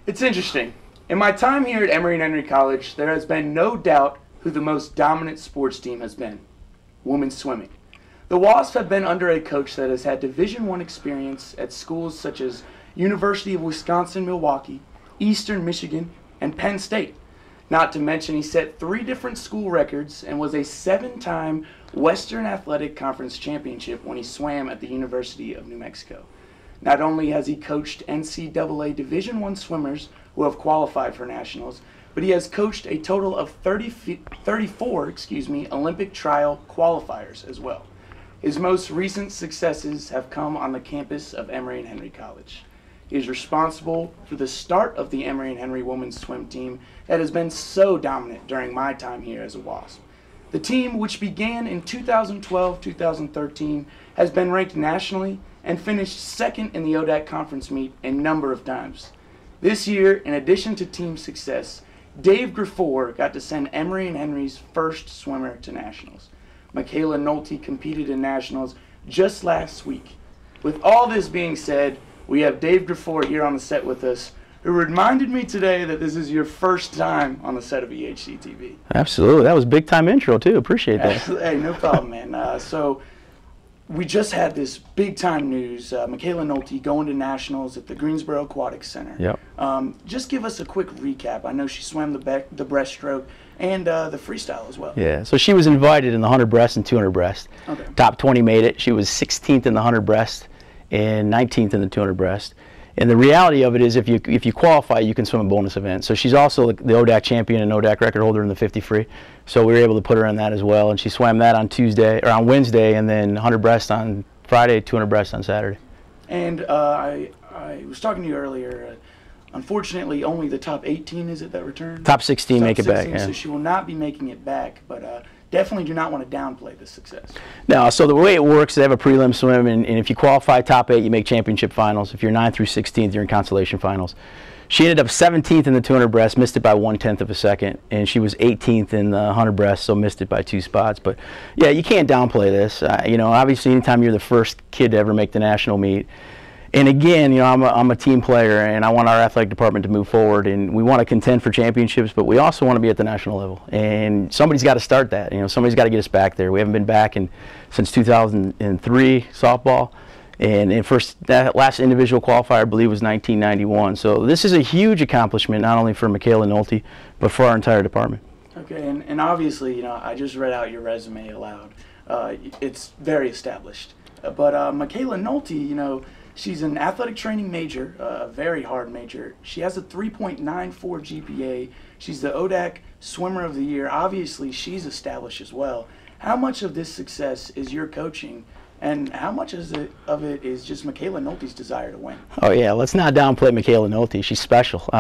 It's interesting. In my time here at Emory and Henry College, there has been no doubt who the most dominant sports team has been: women's swimming. The Wasps have been under a coach that has had Division I experience at schools such as University of Wisconsin-Milwaukee, Eastern Michigan, and Penn State. Not to mention he set 3 different school records and was a 7-time Western Athletic Conference championship when he swam at the University of New Mexico. Not only has he coached NCAA Division I swimmers who have qualified for nationals, but he has coached a total of 34 Olympic trial qualifiers as well. His most recent successes have come on the campus of Emory and Henry College. He is responsible for the start of the Emory and Henry women's swim team that has been so dominant during my time here as a Wasp. The team, which began in 2012-2013, has been ranked nationally and finished second in the ODAC conference meet a number of times. This year, in addition to team success, Dave Griffor got to send Emory and Henry's first swimmer to nationals. Michaela Nolte competed in nationals just last week. With all this being said, we have Dave Griffor here on the set with us, who reminded me today that this is your first time on the set of EHCTV. Absolutely. That was a big time intro too. Appreciate that. Hey, no problem, man. So we just had this big time news. Michaela Nolte going to nationals at the Greensboro Aquatic Center. Yep. Just give us a quick recap. I know she swam the breaststroke and the freestyle as well. Yeah. So she was invited in the 100 breast and 200 breast. Okay. Top 20 made it. She was 16th in the 100 breast and 19th in the 200 breast. And the reality of it is, if you qualify, you can swim a bonus event. So she's also the ODAC champion and ODAC record holder in the 50 free. So we were able to put her in that as well, and she swam that on Wednesday, and then 100 breast on Friday, 200 breast on Saturday. And I was talking to you earlier. Unfortunately, only the top 18 is it that return? Top 16 make it back. Yeah. So she will not be making it back, but definitely do not want to downplay this success. No, so the way it works, they have a prelim swim, and if you qualify top 8, you make championship finals. If you're 9th through 16th, you're in consolation finals. She ended up 17th in the 200 breast, missed it by 1/10 of a second, and she was 18th in the 100 breast, so missed it by 2 spots. But yeah, you can't downplay this. You know, obviously, anytime you're the first kid to ever make the national meet. And again, you know, I'm a team player, and I want our athletic department to move forward, and we want to contend for championships, but we also want to be at the national level. And somebody's got to start that. You know, somebody's got to get us back there. We haven't been back since 2003 softball, and that last individual qualifier, I believe, was 1991. So this is a huge accomplishment, not only for Michaela Nolte, but for our entire department. Okay, and obviously, you know, I just read out your resume aloud. It's very established. But Michaela Nolte, you know, she's an athletic training major, a very hard major. She has a 3.94 GPA. She's the ODAC Swimmer of the Year. Obviously, she's established as well. How much of this success is your coaching, and how much of it is just Michaela Nolte's desire to win? Oh, yeah. Let's not downplay Michaela Nolte. She's special.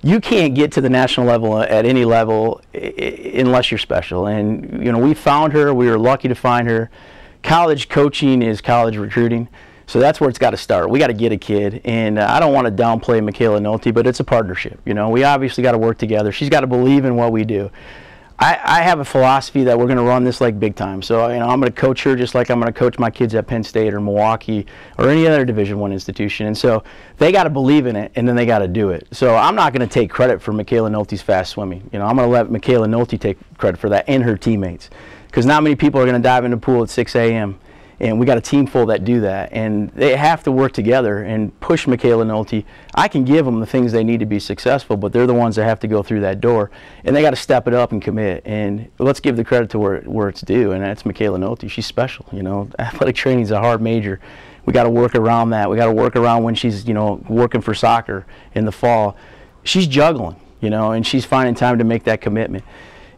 You can't get to the national level at any level unless you're special. And, you know, we found her. We were lucky to find her. College coaching is college recruiting. So that's where it's got to start. We got to get a kid, and I don't want to downplay Michaela Nolte, but it's a partnership. You know, we obviously got to work together. She's got to believe in what we do. I have a philosophy that we're going to run this like big time. So, you know, I'm going to coach her just like I'm going to coach my kids at Penn State or Milwaukee or any other Division I institution. And so they got to believe in it, and then they got to do it. So I'm not going to take credit for Michaela Nolte's fast swimming. You know, I'm going to let Michaela Nolte take credit for that and her teammates, because not many people are going to dive in the pool at 6 a.m. And we got a team full that do that, and they have to work together and push Michaela Nolte. I can give them the things they need to be successful, but they're the ones that have to go through that door, and they got to step it up and commit. And let's give the credit to where it's due, and that's Michaela Nolte. She's special. You know, athletic training is a hard major. We got to work around that. We got to work around when she's, you know, working for soccer in the fall. She's juggling, you know, and she's finding time to make that commitment.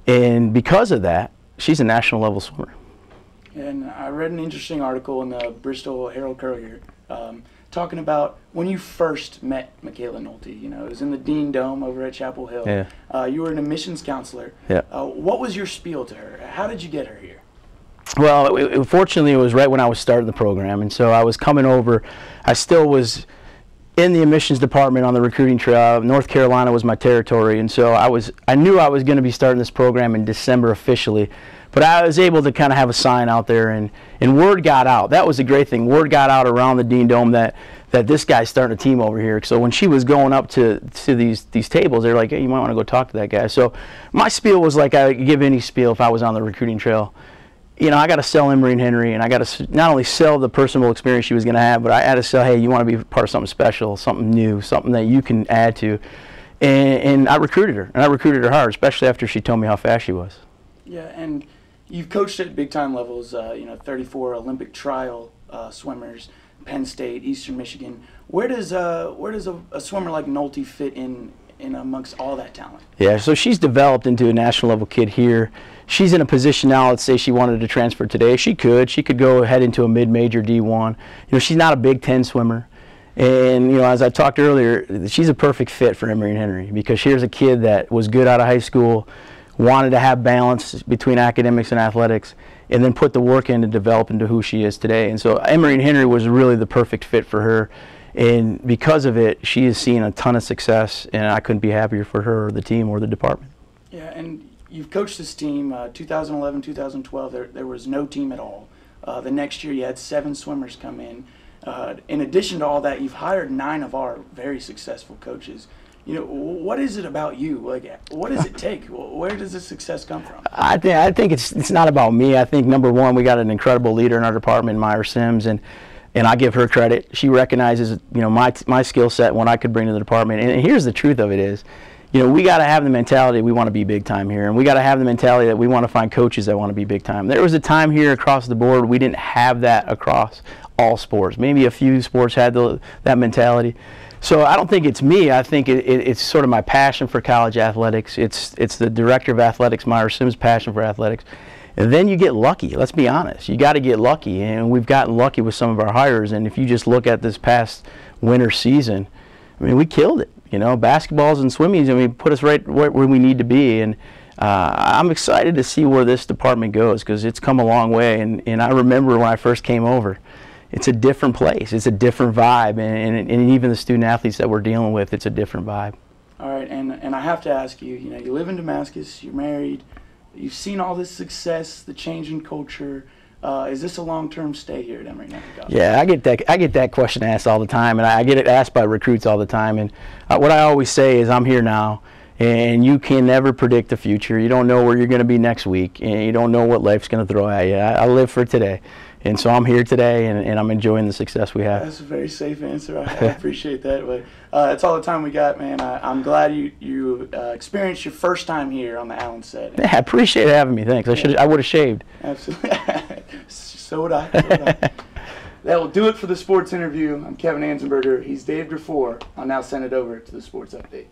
And because of that, she's a national level swimmer. And I read an interesting article in the Bristol Herald Courier talking about when you first met Michaela Nolte. You know, it was in the Dean Dome over at Chapel Hill. Yeah. You were an admissions counselor. Yeah. What was your spiel to her? How did you get her here? Well, fortunately, it was right when I was starting the program, and so I was coming over. I still was in the admissions department on the recruiting trail. North Carolina was my territory, and so I knew I was going to be starting this program in December officially. But I was able to kind of have a sign out there, and word got out. That was the great thing. Word got out around the Dean Dome that that this guy's starting a team over here. So when she was going up to these tables, they're like, hey, you might want to go talk to that guy. So my spiel was like I would give any spiel if I was on the recruiting trail. You know, I got to sell Emory and Henry, and I got to not only sell the personal experience she was going to have, but I had to sell, hey, you want to be part of something special, something new, something that you can add to. And I recruited her, and I recruited her hard, especially after she told me how fast she was. Yeah, and you've coached at big-time levels, 34 Olympic trial swimmers, Penn State, Eastern Michigan. Where does a swimmer like Nolte fit in amongst all that talent? Yeah, so she's developed into a national level kid here. She's in a position now, let's say she wanted to transfer today. She could go head into a mid-major D1. You know, she's not a Big Ten swimmer. And, you know, as I talked earlier, she's a perfect fit for Emory and Henry, because here's a kid that was good out of high school, wanted to have balance between academics and athletics, and then put the work in to develop into who she is today. And so Emory and Henry was really the perfect fit for her. And because of it, she has seen a ton of success, and I couldn't be happier for her or the team or the department. Yeah, and you've coached this team 2011, 2012. There was no team at all. The next year you had 7 swimmers come in. In addition to all that, you've hired 9 of our very successful coaches. You know, what is it about you? Like, what does it take? Where does this success come from? I think it's not about me. I think, number one, we got an incredible leader in our department, Myra Sims, and I give her credit. She recognizes, you know, my skill set and what I could bring to the department. And here's the truth of it is, you know, we got to have the mentality we want to be big time here, and we got to have the mentality that we want to find coaches that want to be big time. There was a time here across the board we didn't have that across all sports. Maybe a few sports had that mentality. So I don't think it's me. I think it's sort of my passion for college athletics. It's the director of athletics, Myra Sims' passion for athletics. And then you get lucky. Let's be honest. You got to get lucky, and we've gotten lucky with some of our hires. And if you just look at this past winter season, I mean, we killed it. You know, basketballs and swimming, I mean, put us right where we need to be. And I'm excited to see where this department goes, because it's come a long way. And I remember when I first came over, it's a different place. It's a different vibe. And even the student athletes that we're dealing with, it's a different vibe. All right, and I have to ask you, you know, you live in Damascus, you're married, you've seen all this success, the change in culture. Is this a long-term stay here at Emory College? Yeah, I get that question asked all the time, and I get it asked by recruits all the time. And what I always say is, I'm here now, and you can never predict the future. You don't know where you're going to be next week, and you don't know what life's going to throw at you. I live for today, and so I'm here today, and I'm enjoying the success we have. That's a very safe answer. I appreciate that. But that's all the time we got, man. I'm glad you experienced your first time here on the Allen set. Yeah, I appreciate having me. Thanks. I would have shaved. Absolutely. So would I. That will do it for the sports interview. I'm Kevin Anzenberger. He's Dave Dufour. I'll now send it over to the sports update.